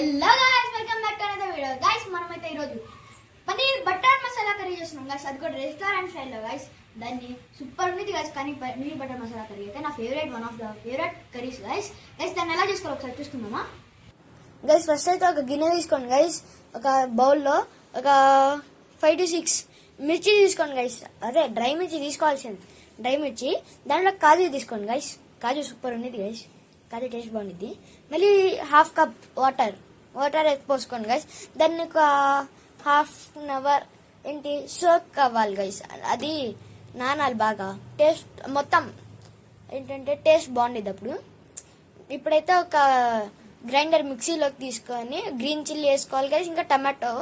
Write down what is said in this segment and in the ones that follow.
Hello guys, welcome back to another video. Guys మనమైతే ఈరోజు paneer butter masala curry చేస్తున్నాం guys. అది కూడా రెస్టారెంట్ స్టైల్లో గైస్. దాన్ని సూపర్ ఉంది గైస్. కానీ పన్నీర్ బటర్ మసాలా కర్రీ అయితే నా favourite, one of the favourite curries guys. Guys దాన్ని ఎలా చేసుకోవాలి ఒకసారి చూసుకుందామా గైస్. ఫస్ట్ అయితే ఒక గిన్నె తీసుకోండి గైస్. ఒక బౌల్లో ఒక 5 to 6 మిర్చి తీసుకోండి గైస్. అదే డ్రై మిర్చి తీసుకోవాల్సింది, డ్రై మిర్చి. దాంట్లో కాజు తీసుకోండి గైస్. కాజు సూపర్ ఉండేది గైస్, కాజు టేస్ట్ బాగుండిద్ది. మళ్ళీ ½ కప్ వాటర్ పోసుకోండి గైస్. దాన్ని ఒక ½ ఏంటి సోక్ అవ్వాలి గైస్. అది నానాలి బాగా, టేస్ట్ మొత్తం ఏంటంటే టేస్ట్ బాగుండేది అప్పుడు. ఇప్పుడైతే ఒక గ్రైండర్ మిక్సీలోకి తీసుకొని గ్రీన్ చిల్లీ వేసుకోవాలి గైస్. ఇంకా టమాటో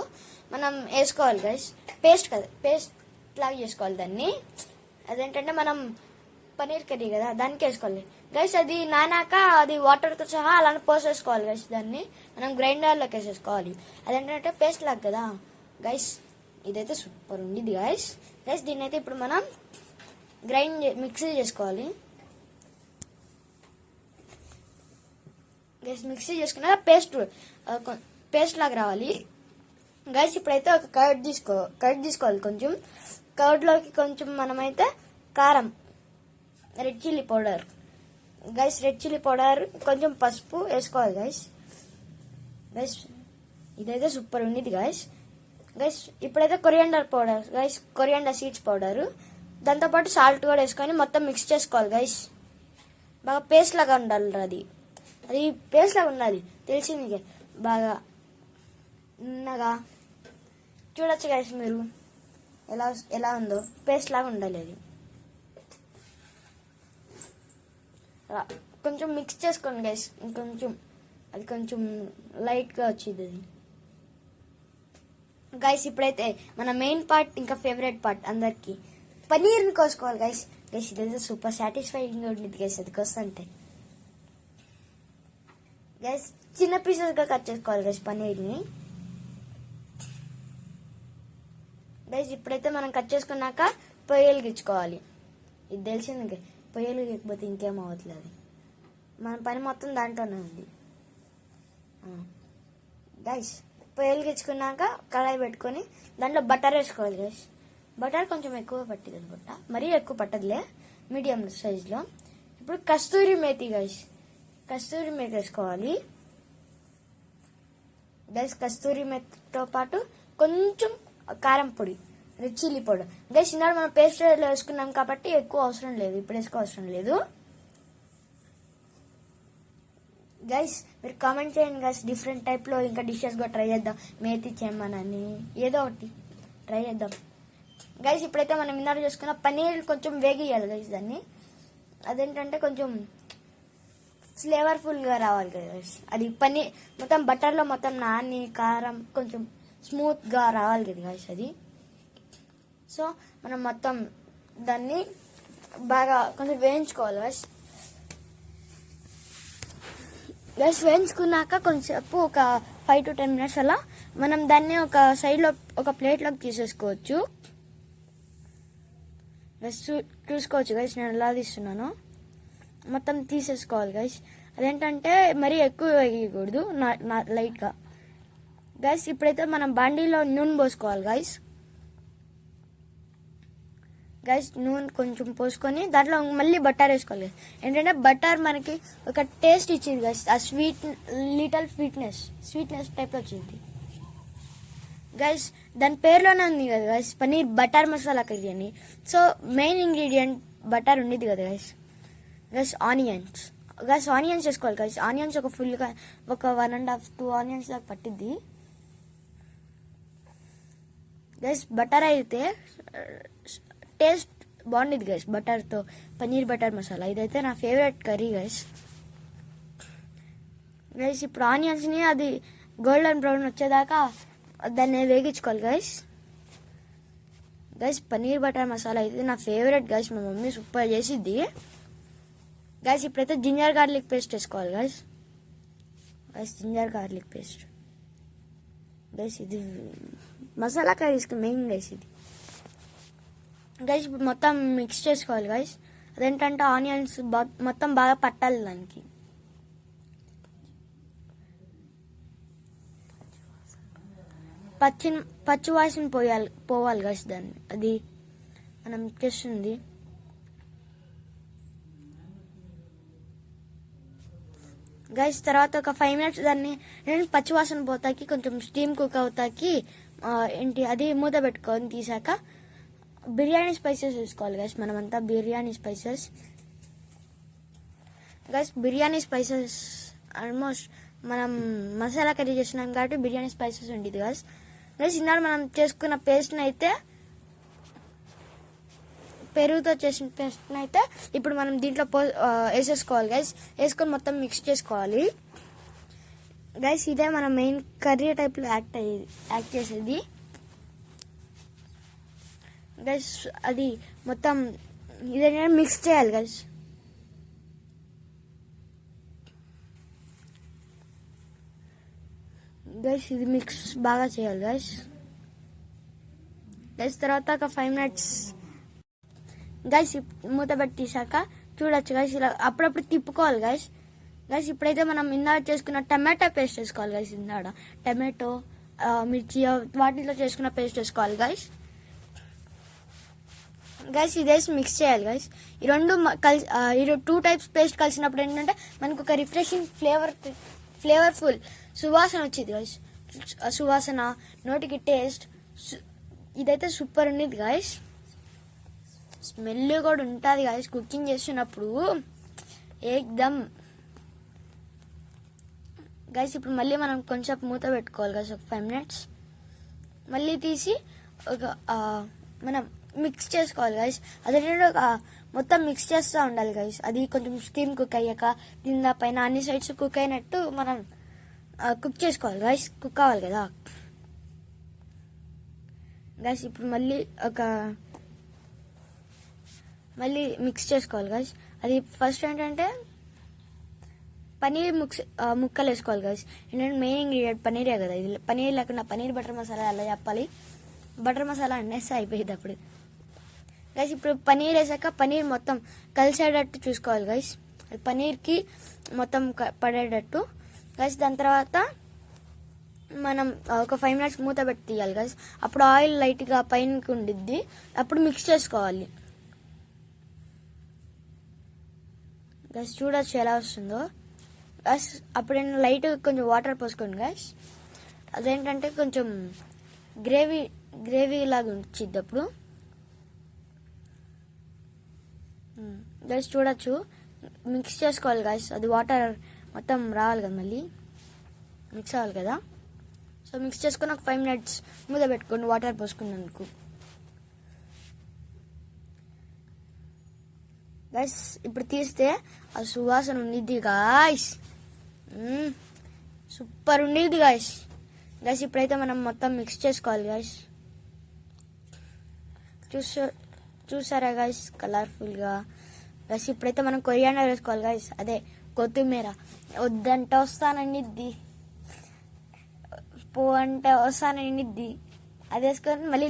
మనం వేసుకోవాలి గైస్. పేస్ట్ కదా, పేస్ట్ లాగా చేసుకోవాలి దాన్ని. అదేంటంటే మనం పన్నీర్ కర్రీ కదా, దానికి వేసుకోవాలి గైస్. అది నానాక అది వాటర్తో సహా అలానే పోసేసుకోవాలి గైస్. దాన్ని మనం గ్రైండర్లోకి వేసేసుకోవాలి. అదేంటంటే పేస్ట్ లాగా కదా గైస్. ఇదైతే సూపర్ ఉంది గైస్. దీన్ని అయితే ఇప్పుడు మనం మిక్సీ చేసుకోవాలి గైస్. మిక్సీ చేసుకున్నా పేస్ట్ లాగా రావాలి గైస్. ఇప్పుడైతే ఒక కర్డ్ తీసుకోవాలి. కొంచెం కర్డ్లోకి కొంచెం మనమైతే కారం, red chilli powder guys, red chilli powder, కొంచెం పసుపు వేసుకోవాలి గైస్. ఇదైతే సూపర్ ఉండేది గైస్. ఇప్పుడైతే coriander powder guys, coriander seeds powder, దాంతోపాటు సాల్ట్ కూడా వేసుకొని మొత్తం మిక్స్ చేసుకోవాలి గైస్. బాగా పేస్ట్ లాగా ఉండాలి. అది పేస్ట్ లాగా ఉన్నది తెలిసింది బాగా ఉన్నగా. చూడొచ్చు గైస్ మీరు ఎలా ఉందో, పేస్ట్ లాగా ఉండాలి. అది కొంచెం మిక్స్ చేసుకోండి గైస్. అది కొంచెం లైట్గా వచ్చింది అది గైస్. ఇప్పుడైతే మన మెయిన్ పార్ట్, ఇంకా ఫేవరెట్ పార్ట్ అందరికి, పన్నీర్ని కోసుకోవాలి గైస్. ఇదైతే సూపర్ సాటిస్ఫైయింగ్ ఉంటుంది గైస్. అది కోస్తుంటే గైస్ చిన్న పీసెస్గా కట్ చేసుకోవాలి గైస్ పన్నీర్ని గైస్. ఇప్పుడైతే మనం కట్ చేసుకున్నాక పొయ్యలు గిచ్చుకోవాలి. ఇది తెలిసింది, పొయ్యలు లేకపోతే ఇంకేం అవ్వట్లేదు. మన పని మొత్తం దాంట్లోనే ఉంది గైస్. పొయ్యలు గిచ్చుకున్నాక కళాయి పెట్టుకొని దాంట్లో బటర్ వేసుకోవాలి గైస్. బటర్ కొంచెం ఎక్కువ పట్టింది అనుకుంటా, మరీ ఎక్కువ పట్టదులే, మీడియం సైజులో. ఇప్పుడు కస్తూరి మేతి గైస్, కస్తూరి మేతి వేసుకోవాలి గైస్. కస్తూరి మేతితో పాటు కొంచెం కారం పొడి, రెడ్ చిల్లీ పౌడర్ గైస్. ఈనాడు మనం పేస్ట్ వేసుకున్నాం కాబట్టి ఎక్కువ అవసరం లేదు, ఇప్పుడు వేసుకో అవసరం లేదు గైస్. మీరు కామెంట్ చేయండి గైస్, డిఫరెంట్ టైప్లో ఇంకా డిషెస్ కూడా ట్రై చేద్దాం. మేతి చేయమనని ఏదో ఒకటి ట్రై చేద్దాం గైస్. ఇప్పుడైతే మనం ఈనాడు చేసుకున్న పన్నీర్ కొంచెం వేగియాలి గైస్. దాన్ని అదేంటంటే కొంచెం ఫ్లేవర్ఫుల్గా రావాలి కదా గైస్. అది పన్నీర్ మొత్తం బటర్లో మొత్తం నాని కారం కొంచెం స్మూత్గా రావాలి కదా గైస్ అది. సో మనం మొత్తం దాన్ని బాగా కొంచెం వేయించుకోవాలి గైస్. వేయించుకున్నాక కొంచెంసేపు ఒక 5 to 10 minutes అలా మనం దాన్ని ఒక సైడ్లో ఒక ప్లేట్లోకి తీసేసుకోవచ్చు. చూసుకోవచ్చు గైస్, నేను ఎలా తీస్తున్నాను. మొత్తం తీసేసుకోవాలి గైస్. అదేంటంటే మరీ ఎక్కువ వేయకూడదు, లైట్గా గైస్. ఇప్పుడైతే మనం బాండీలో నూనె పోసుకోవాలి గైస్. నూనె కొంచెం పోసుకొని దాంట్లో మళ్ళీ బటర్ వేసుకోవాలి. ఏంటంటే బటర్ మనకి ఒక టేస్ట్ ఇచ్చింది గైస్. ఆ లిటిల్ స్వీట్నెస్ టైప్లో వచ్చింది గైస్. దాని పేరులోనే ఉంది కదా guys, paneer butter masala curry అని. సో మెయిన్ ఇంగ్రీడియంట్ బటర్ ఉండేది కదా గైస్. ఆనియన్స్ వేసుకోవాలి గైస్. ఆనియన్స్ ఒక ఫుల్గా ఒక 1.5 2 ఆనియన్స్ దాకా పట్టిద్ది గైస్. బటర్ అయితే టేస్ట్ బాగుండేది గైస్ బటర్తో, పన్నీర్ బటర్ మసాలా. ఇదైతే నా ఫేవరెట్ కర్రీ గైస్. ఇప్పుడు ఆనియన్స్ని అది గోల్డెన్ బ్రౌన్ వచ్చేదాకా దాన్ని వేగించుకోవాలి గైస్. పన్నీర్ బటర్ మసాలా అయితే నా ఫేవరెట్ గైస్. మా మమ్మీ సూపర్ చేసిద్ది గైస్. ఇప్పుడైతే జింజర్ గార్లిక్ పేస్ట్ వేసుకోవాలి guys. Ginger garlic paste guys. ఇది మసాలా కర్రీస్కి మెయిన్ గైస్ ఇది గైస్. ఇప్పుడు మొత్తం మిక్స్ చేసుకోవాలి గైస్. అదేంటంటే ఆనియన్స్ మొత్తం బాగా పట్టాలి దానికి. పచ్చి వాసన పోవాలి గైస్ దాన్ని. అది మనం చేస్తుంది. గైస్ తర్వాత ఒక 5 minutes దాన్ని పచ్చి వాసన పోతాకి, కొంచెం స్టీమ్ కుక్ అవుతాకి అది మూత పెట్టుకొని తీసాక బిర్యానీ స్పైసెస్ వేసుకోవాలి గైస్. మనమంతా biryani spices guys. Biryani spices almost మనం మసాలా కర్రీ చేసినాం కాబట్టి బిర్యానీ స్పైసెస్ ఉండేది గైస్. గైస్ ఈనాడు మనం చేసుకున్న పేస్ట్ని అయితే, పెరుగుతో చేసిన పేస్ట్ని అయితే ఇప్పుడు మనం దీంట్లో వేసేసుకోవాలి గైస్. వేసుకొని మొత్తం మిక్స్ చేసుకోవాలి గైస్. ఇదే మన మెయిన్ కర్రీ టైప్లో యాక్ట్ చేసేది గైస్. అది మొత్తం ఇదే మిక్స్ చేయాలి గైస్. గైస్ ఇది మిక్స్ బాగా చేయాలి గైస్. తర్వాత ఒక 5 minutes గైస్ మూత పెట్టి తీసాక చూడొచ్చు గైస్. ఇలా అప్పుడప్పుడు తిప్పుకోవాలి గైస్. ఇప్పుడైతే మనం ఇందాక చేసుకున్న టమాటో పేస్ట్ వేసుకోవాలి గైస్. ఇందాక టమాటో, మిర్చి వాటిలో చేసుకున్న పేస్ట్ వేసుకోవాలి గైస్. ఇదేసి మిక్స్ చేయాలి గైస్. ఈ రెండు కలిసి 2 types పేస్ట్ కలిసినప్పుడు ఏంటంటే మనకు ఒక రిఫ్రెషింగ్ ఫ్లేవర్ఫుల్ సువాసన వచ్చింది గైస్. సువాసన, నోటికి టేస్ట్ ఇదైతే సూపర్ ఉండేది గైస్. స్మెల్ కూడా ఉంటుంది గైస్ కుకింగ్ చేస్తున్నప్పుడు ఏకదమ్ గైస్. ఇప్పుడు మళ్ళీ మనం కొంచెం మూత పెట్టుకోవాలి గైస్. ఒక 5 minutes మళ్ళీ తీసి ఒక మనం మిక్స్ చేసుకోవాలి గైస్. అదేంటంటే మొత్తం మిక్స్ చేస్తూ ఉండాలి గైస్. అది కొంచెం స్టీమ్ కుక్ అయ్యాక దీని పైన అన్ని సైడ్స్ కుక్ అయినట్టు మనం కుక్ చేసుకోవాలి గైస్. కుక్ అవ్వాలి కదా గైస్. ఇప్పుడు మళ్ళీ మిక్స్ చేసుకోవాలి గైస్. అది ఫస్ట్ ఏంటంటే పనీర్ ముక్కలు వేసుకోవాలి గైస్. ఏంటంటే మెయిన్ ఇంగ్రీడియంట్ పనీరే కదా. ఇది పనీర్ లేకుండా పనీర్ బటర్ మసాలా అలా చెప్పాలి. బటర్ మసాలా అనేసి అయిపోయింది అప్పుడు గైస్. ఇప్పుడు పనీర్ వేసాక పనీర్ మొత్తం కలిసేటట్టు చూసుకోవాలి గైస్. పనీర్కి మొత్తం పడేటట్టు గైస్. దాని తర్వాత మనం ఒక 5 minutes మూత పెట్టి తీయాలి గైస్. అప్పుడు ఆయిల్ లైట్గా పైనకి ఉండిద్ది. అప్పుడు మిక్స్ చేసుకోవాలి గైస్. చూడొచ్చు ఎలా వస్తుందో గైస్. అప్పుడు లైట్ కొంచెం వాటర్ పోసుకోండి గైస్. అదేంటంటే కొంచెం గ్రేవీ లాగా వచ్చిద్ది అప్పుడు గైస్. చూడొచ్చు మిక్స్ చేసుకోవాలి గైస్. అది వాటర్ మొత్తం రావాలి కదా, మళ్ళీ మిక్స్ అవ్వాలి కదా. సో మిక్స్ చేసుకొని ఒక 5 minutes మూత పెట్టుకోండి వాటర్ పోసుకున్నందుకు గైస్. ఇప్పుడు తీస్తే ఆ సువాసన ఉండిద్ది గాయస్. సూపర్ ఉండేది గాయస్. ఇప్పుడైతే మనం మొత్తం మిక్స్ చేసుకోవాలి గాయస్. చూసారా గాయస్ కలర్ఫుల్గా గైస్. ఇప్పుడైతే మనం కొరియాండర్ వేసుకోవాలి గైస్. అదే కొత్తిమీర. వద్దంటే వస్తాననిద్ది, పో అంటే వస్తాననిద్ది. అది వేసుకొని మళ్ళీ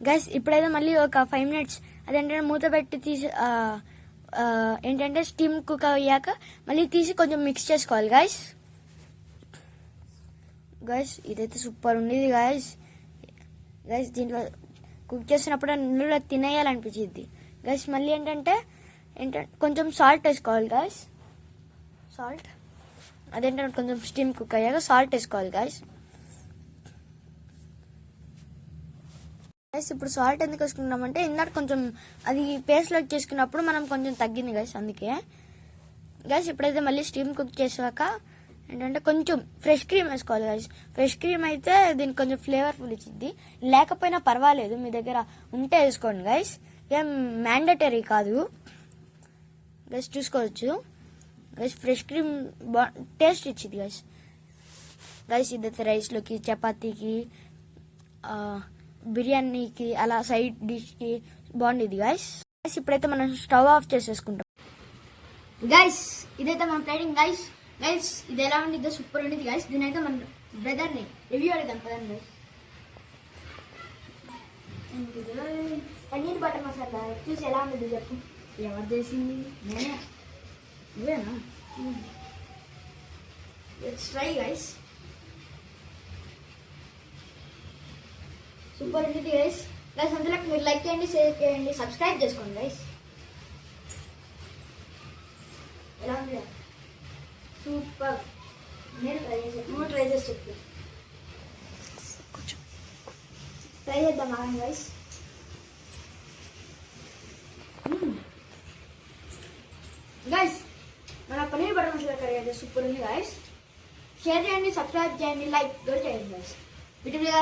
గైస్ ఇప్పుడైతే మళ్ళీ ఒక 5 minutes అదేంటంటే మూత పెట్టి తీసి ఏంటంటే స్టీమ్ కుక్ అయ్యాక మళ్ళీ తీసి కొంచెం మిక్స్ చేసుకోవాలి గైస్. ఇదైతే సూపర్ ఉండేది గైస్. దీంట్లో కుక్ చేసినప్పుడు నూనెలో తినేయాలనిపించింది గైస్. మళ్ళీ ఏంటంటే కొంచెం సాల్ట్ వేసుకోవాలి గైస్. సాల్ట్ అదేంటంటే కొంచెం స్టీమ్ కుక్ అయ్యాక సాల్ట్ వేసుకోవాలి గైస్. ఇప్పుడు సాల్ట్ ఎందుకు వేసుకున్నామంటే ఇందాక కొంచెం అది పేస్ట్లోకి చేసుకున్నప్పుడు మనం కొంచెం తగ్గింది గైస్, అందుకే గైస్. ఇప్పుడైతే మళ్ళీ స్టీమ్ కుక్ చేసాక ఏంటంటే కొంచెం ఫ్రెష్ క్రీమ్ వేసుకోవాలి గైస్. ఫ్రెష్ క్రీమ్ అయితే దీనికి కొంచెం ఫ్లేవర్ఫుల్ ఇచ్చింది. లేకపోయినా పర్వాలేదు, మీ దగ్గర ఉంటే వేసుకోండి గైస్. ఏం మ్యాండటరీ కాదు గైస్, చూసుకోవచ్చు గైస్. ఫ్రెష్ క్రీమ్ టేస్ట్ ఇచ్చింది గైస్. ఇదైతే రైస్లోకి, చపాతీకి, బిర్యానీకి, అలా సైడ్ డిష్కి బాగుండేది గైస్. ఇప్పుడైతే మనం స్టవ్ ఆఫ్ చేసేసుకుంటాం గైస్. ఇదైతే మన ప్లేటింగ్ గైస్. ఇది ఎలా ఉండిద్దో సూపర్ ఉండేది గైస్. దీని అయితే మన బ్రదర్ని రివ్యూ అడిగాం పదండి గైస్. పన్నీర్ బటర్ మసాలా చూసి ఎలా ఉండేది చెప్పు. ఎవరు చేసింది? నేనే. నువ్వేనా? Let's try guys. సూపర్ ఉంది గైస్. గైస్ అందులో మీరు లైక్ చేయండి, షేర్ చేయండి, సబ్స్క్రైబ్ చేసుకోండి గైస్. ఎలా ఉంది? సూపర్. నేను ట్రై చేసి చెప్పు. ట్రై చేద్దాం ఆగండి గైస్. గైస్ మన పన్నీర్ బటర్ మసాలా కర్రీ అయితే సూపర్ ఉంది గైస్. షేర్ చేయండి, సబ్స్క్రైబ్ చేయండి, లైక్ కూడా చేయండి గైస్.